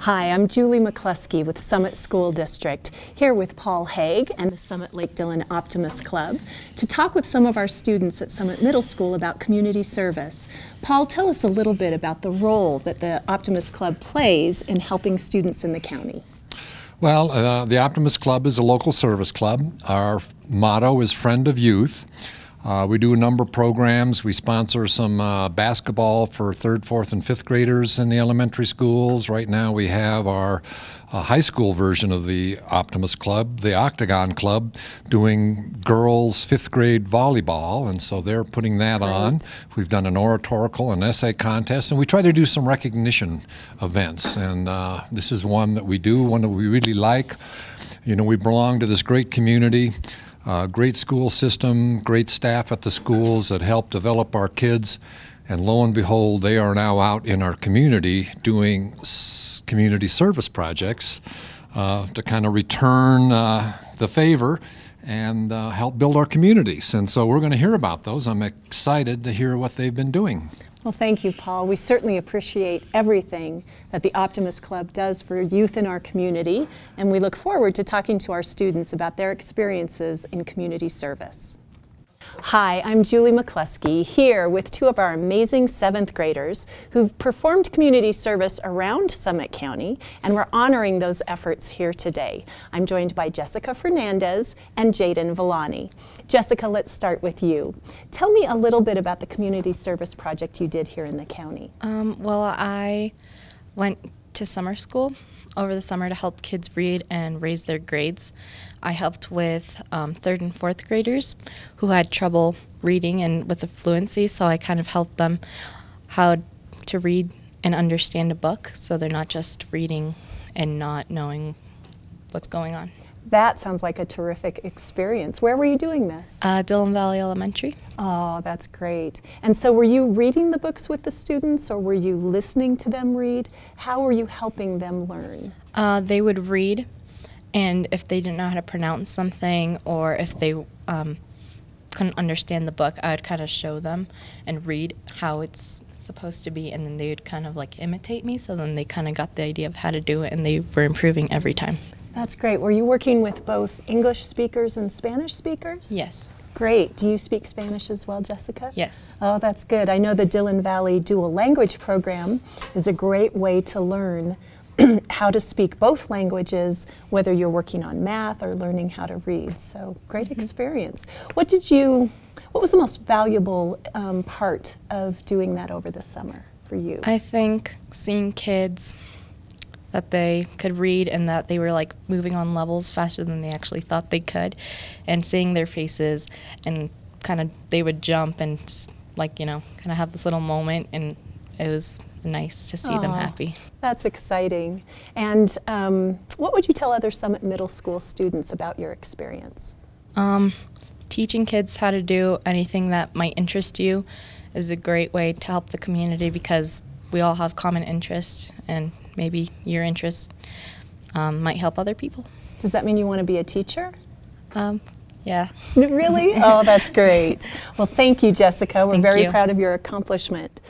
Hi, I'm Julie McCluskey with Summit School District, here with Paul Haig and the Summit Lake Dillon Optimists Club to talk with some of our students at Summit Middle School about community service. Paul, tell us a little bit about the role that the Optimist Club plays in helping students in the county. Well, the Optimist Club is a local service club. Our motto is Friend of Youth. We do a number of programs. We sponsor some basketball for 3rd, 4th, and 5th graders in the elementary schools. Right now we have our high school version of the Optimist Club, the Octagon Club, doing girls 5th grade volleyball, and so they're putting that on. We've done an oratorical, an essay contest, and we try to do some recognition events. And this is one that we do, one that we really like. You know, we belong to this great community. Great school system, great staff at the schools that help develop our kids, and lo and behold, they are now out in our community doing community service projects to kind of return the favor and help build our communities. And so we're going to hear about those. I'm excited to hear what they've been doing. Well, thank you, Paul. We certainly appreciate everything that the Optimist Club does for youth in our community, and we look forward to talking to our students about their experiences in community service. Hi, I'm Julie McCluskey, here with two of our amazing 7th graders who've performed community service around Summit County, and we're honoring those efforts here today. I'm joined by Jessica Fernandez and JADYN VILLANI. Jessica, let's start with you. Tell me a little bit about the community service project you did here in the county. Well, I went to summer school over the summer to help kids read and raise their grades. I helped with 3rd and 4th graders who had trouble reading and with the fluency, so I kind of helped them how to read and understand a book, so they're not just reading and not knowing what's going on. That sounds like a terrific experience. Where were you doing this? Dillon Valley Elementary. Oh, that's great. And so were you reading the books with the students, or were you listening to them read? How were you helping them learn? They would read, and if they didn't know how to pronounce something, or if they couldn't understand the book, I would kind of show them and read how it's supposed to be, and then they would kind of like imitate me, so then they kind of got the idea of how to do it, and they were improving every time. That's great. Were you working with both English speakers and Spanish speakers? Yes. Great. Do you speak Spanish as well, Jessica? Yes. Oh, that's good. I know the Dillon Valley Dual Language Program is a great way to learn how to speak both languages, whether you're working on math or learning how to read. So great experience. What was the most valuable part of doing that over the summer for you? I think seeing kids that they could read and that they were like moving on levels faster than they actually thought they could, and seeing their faces and kind of they would jump and like, you know, kind of have this little moment, and it was nice to see them happy. That's exciting. And what would you tell other Summit Middle School students about your experience? Teaching kids how to do anything that might interest you is a great way to help the community, because we all have common interests, and maybe your interests might help other people. Does that mean you want to be a teacher? Yeah. Really? Oh, that's great. Well, thank you, Jessica. We're very proud of your accomplishment.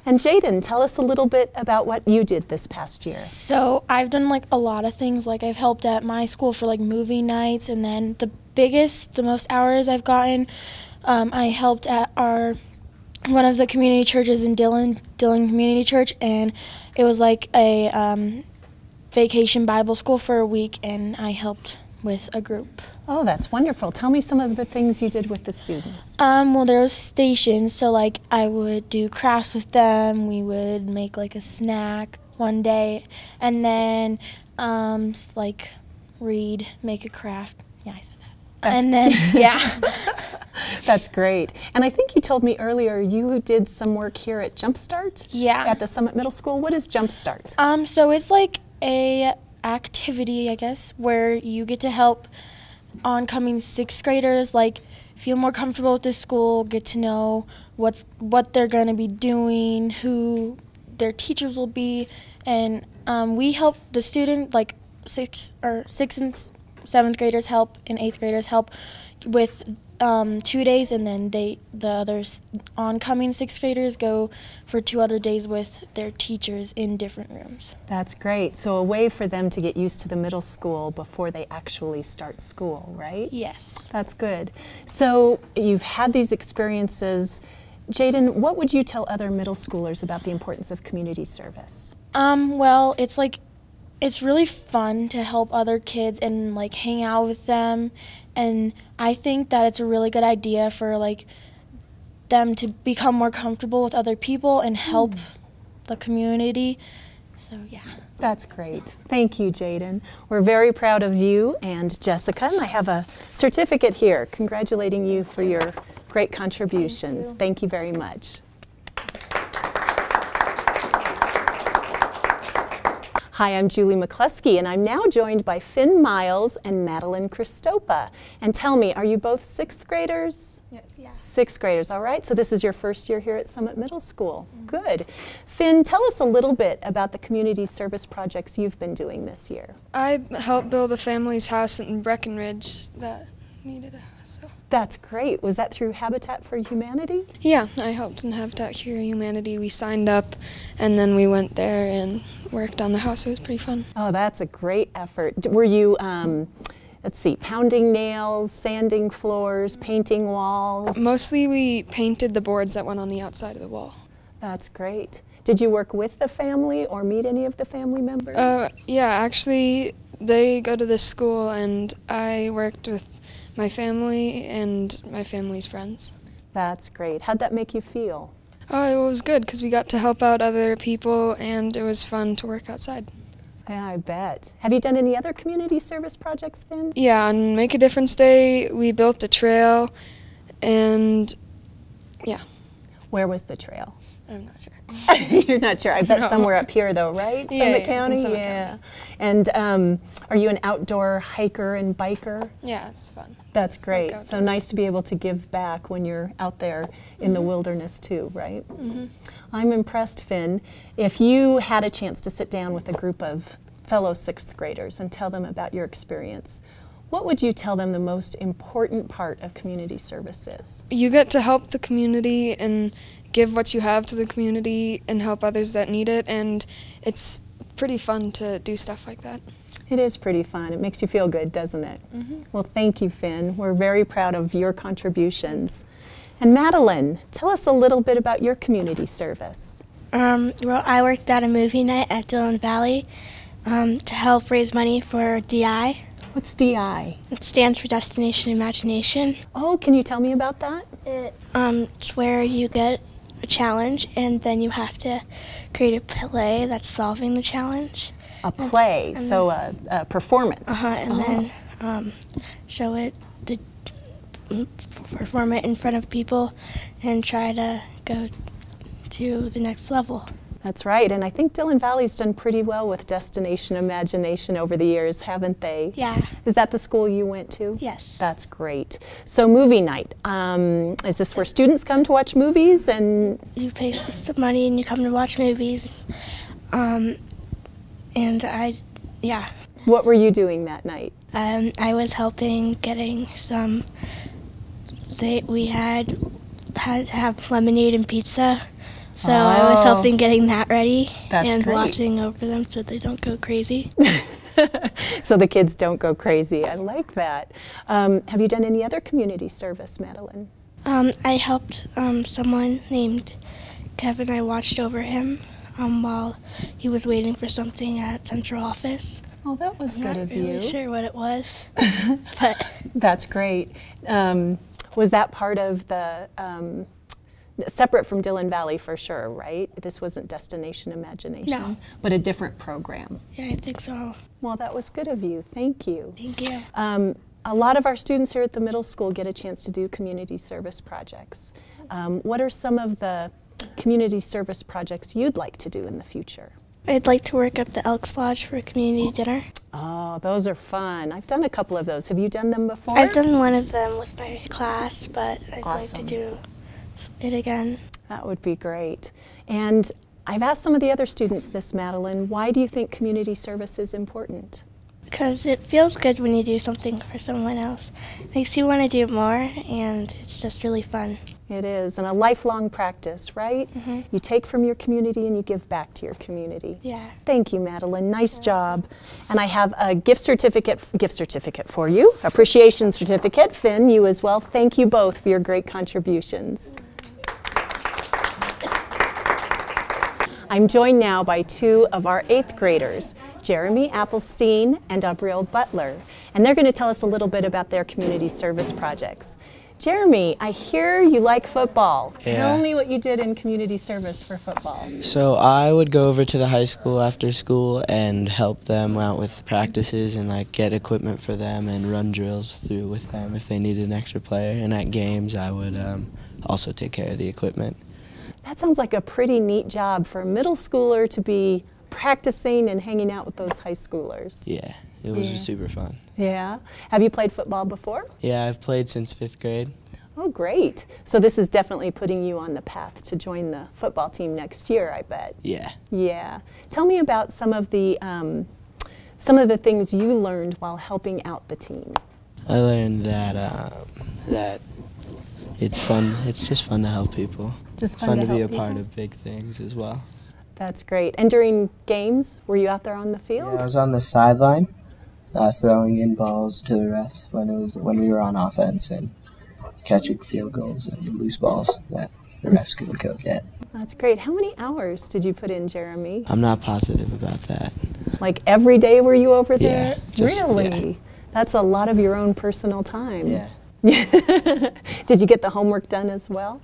And JADYN, tell us a little bit about what you did this past year. So I've done like a lot of things. Like I've helped at my school for like movie nights, and then the most hours I've gotten, I helped at one of the community churches in Dillon Community Church, and it was like a vacation Bible school for a week, and I helped with a group. Oh, that's wonderful. Tell me some of the things you did with the students. Well, there was stations, so like I would do crafts with them. We would make like a snack one day, and then like read, make a craft. Yeah, I said that. And then, yeah. That's great. And I think you told me earlier you did some work here at Jumpstart? Yeah. At the Summit Middle School. What is Jumpstart? So it's like a activity, I guess, where you get to help oncoming 6th graders like feel more comfortable with the school, get to know what they're going to be doing, who their teachers will be, and we help the student, like 6th and 7th graders help and 8th graders help with 2 days, and then the others oncoming 6th graders go for 2 other days with their teachers in different rooms. That's great. So a way for them to get used to the middle school before they actually start school, right? Yes. That's good. So you've had these experiences. JADYN, what would you tell other middle schoolers about the importance of community service? Well, it's really fun to help other kids and like hang out with them, and I think that it's a really good idea for like them to become more comfortable with other people and help the community. So yeah. That's great. Thank you, JADYN. We're very proud of you and Jessica, and I have a certificate here congratulating you for your great contributions. Thank you very much. Hi, I'm Julie McCluskey, and I'm now joined by Finn Miles and Madeline KRYSTOPA. And tell me, are you both 6th graders? Yes. Yeah. 6th graders, all right. So this is your first year here at Summit Middle School. Good. Finn, tell us a little bit about the community service projects you've been doing this year. I helped build a family's house in Breckenridge that needed a house. So. That's great. Was that through Habitat for Humanity? Yeah, I helped in Habitat for Humanity. We signed up, and then we went there and worked on the house. It was pretty fun. Oh, that's a great effort. Were you, let's see, pounding nails, sanding floors, painting walls? Mostly we painted the boards that went on the outside of the wall. That's great. Did you work with the family or meet any of the family members? Yeah, actually, they go to this school, and I worked with my family and my family's friends. That's great. How'd that make you feel? Oh, it was good because we got to help out other people, and it was fun to work outside. Yeah, I bet. Have you done any other community service projects, Finn? Yeah, on Make a Difference Day, we built a trail, and yeah. Where was the trail? I'm not sure. You're not sure. I bet No. somewhere up here, though, right? Yeah, Summit yeah, County? in Summit Yeah. County. And are you an outdoor hiker and biker? Yeah, it's fun. That's great. Like So outdoors. nice to be able to give back when you're out there in the wilderness too, right? Mm-hmm. I'm impressed, Finn. If you had a chance to sit down with a group of fellow 6th graders and tell them about your experience, what would you tell them the most important part of community service is? You get to help the community and give what you have to the community and help others that need it, and it's pretty fun to do stuff like that. It is pretty fun. It makes you feel good, doesn't it? Mm-hmm. Well, thank you, Finn. We're very proud of your contributions. And Madeline, tell us a little bit about your community service. Well, I worked at a movie night at Dillon Valley to help raise money for DI. What's DI? It stands for Destination Imagination. Oh, can you tell me about that? It's where you get a challenge and then you have to create a play that's solving the challenge. A play, so a performance. And then show it, perform it in front of people and try to go to the next level. That's right, and I think Dillon Valley's done pretty well with Destination Imagination over the years, haven't they? Yeah. Is that the school you went to? Yes. That's great. So movie night, is this where students come to watch movies? And You pay some money and you come to watch movies. Yeah. what were you doing that night? I was helping getting some, we had to have lemonade and pizza. So I was helping getting that ready and great. watching over them so they don't go crazy. So the kids don't go crazy. I like that. Have you done any other community service, Madeline? I helped someone named Kevin. I watched over him while he was waiting for something at central office. Oh, that was good of you. I'm not really sure what it was, but That's great. Was that part of the, separate from Dillon Valley for sure, right? This wasn't Destination Imagination, No. but a different program. yeah, I think so. Well, that was good of you. Thank you. Thank you. A lot of our students here at the middle school get a chance to do community service projects. What are some of the community service projects you'd like to do in the future? I'd like to work at the Elks Lodge for a community dinner. Oh, those are fun. I've done a couple of those. Have you done them before? I've done one of them with my class, but I'd like Awesome. to do it again. That would be great. And I've asked some of the other students this, Madeline, why do you think community service is important? Because it feels good when you do something for someone else. Makes you want to do more, and it's just really fun. It is, and a lifelong practice, right? You take from your community and you give back to your community. Yeah. Thank you, Madeline. Nice job. And I have a gift certificate for you, appreciation certificate. Finn, you as well. Thank you both for your great contributions. I'm joined now by two of our 8th graders, Jeremy Applestein and ABRIL Butler, and they're going to tell us a little bit about their community service projects. Jeremy, I hear you like football. Tell me what you did in community service for football. So I would go over to the high school after school and help them out with practices and like get equipment for them and run drills through with them if they needed an extra player. And at games I would also take care of the equipment. That sounds like a pretty neat job for a middle schooler to be practicing and hanging out with those high schoolers. Yeah, it was super fun. Yeah. Have you played football before? Yeah, I've played since 5th grade. Oh, great. So this is definitely putting you on the path to join the football team next year, I bet. Yeah. Yeah. Tell me about some of the things you learned while helping out the team. I learned that it's fun. It's just fun to help people. Just fun to be a help part people? of big things as well. That's great. And during games, were you out there on the field? Yeah, I was on the sideline, throwing in balls to the refs when we were on offense and catching field goals and loose balls that the refs couldn't go get. That's great. How many hours did you put in, Jeremy? I'm not positive about that. Like every day were you over there? Yeah. Really? Yeah. That's a lot of your own personal time. Yeah. Did you get the homework done as well?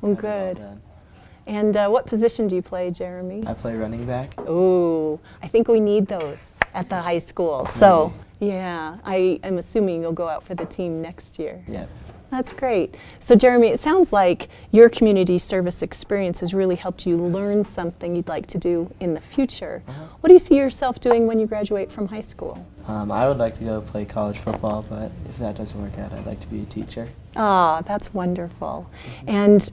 Oh, good. Well done. And what position do you play, Jeremy? I play running back. Oh, I think we need those at the high school. So, yeah, I am assuming you'll go out for the team next year. Yep. That's great. So, Jeremy, it sounds like your community service experience has really helped you learn something you'd like to do in the future. What do you see yourself doing when you graduate from high school? I would like to go play college football, but if that doesn't work out, I'd like to be a teacher. Ah, that's wonderful. And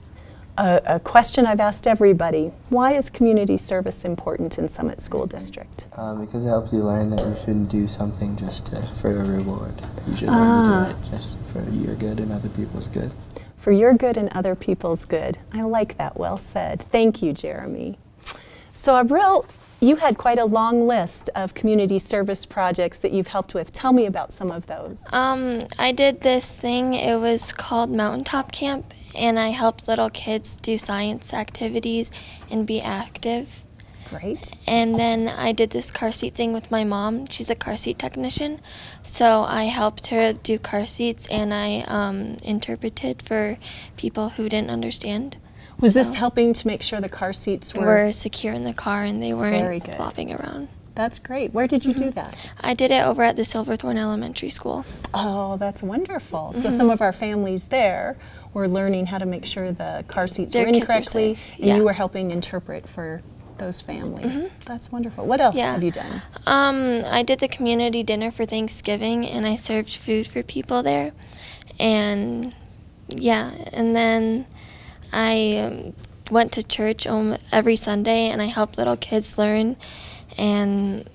a question I've asked everybody, why is community service important in Summit School District? Because it helps you learn that you shouldn't do something just for a reward. You should learn to do it just for your good and other people's good. For your good and other people's good. I like that. Well said. Thank you, Jeremy. So, ABRIL, you had quite a long list of community service projects that you've helped with. Tell me about some of those. I did this thing. It was called Mountaintop Camp, and I helped little kids do science activities and be active. Great. And then I did this car seat thing with my mom. She's a car seat technician, so I helped her do car seats, and I interpreted for people who didn't understand. Was this helping to make sure the car seats were secure in the car and they weren't flopping around? That's great. Where did you do that? I did it over at the Silverthorne Elementary School. Oh, that's wonderful. So some of our families there were learning how to make sure the car seats were in correctly, and you were helping interpret for those families. That's wonderful. What else have you done? I did the community dinner for Thanksgiving, and I served food for people there. And and then I went to church every Sunday, and I helped little kids learn, and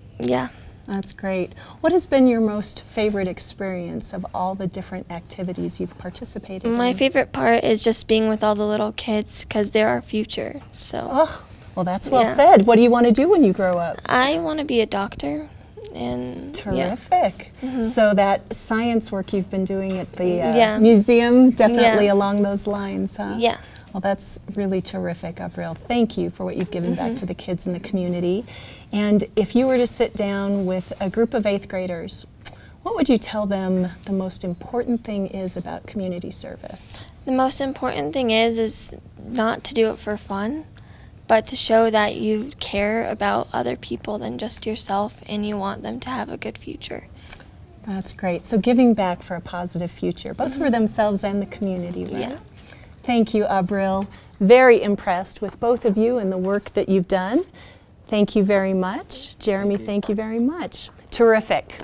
That's great. What has been your most favorite experience of all the different activities you've participated in? My favorite part is just being with all the little kids, because they're our future. So. Oh, well, that's well said. What do you want to do when you grow up? I want to be a doctor. And terrific. So that science work you've been doing at the museum, definitely along those lines, huh? Yeah. Well, that's really terrific, ABRIL. Thank you for what you've given back to the kids in the community. And if you were to sit down with a group of 8th graders, what would you tell them the most important thing is about community service? The most important thing is not to do it for fun, but to show that you care about other people than just yourself, and you want them to have a good future. That's great. So giving back for a positive future, both for themselves and the community, right? Yeah. Thank you, ABRIL. Very impressed with both of you and the work that you've done. Thank you very much. Jeremy, thank you very much. Terrific.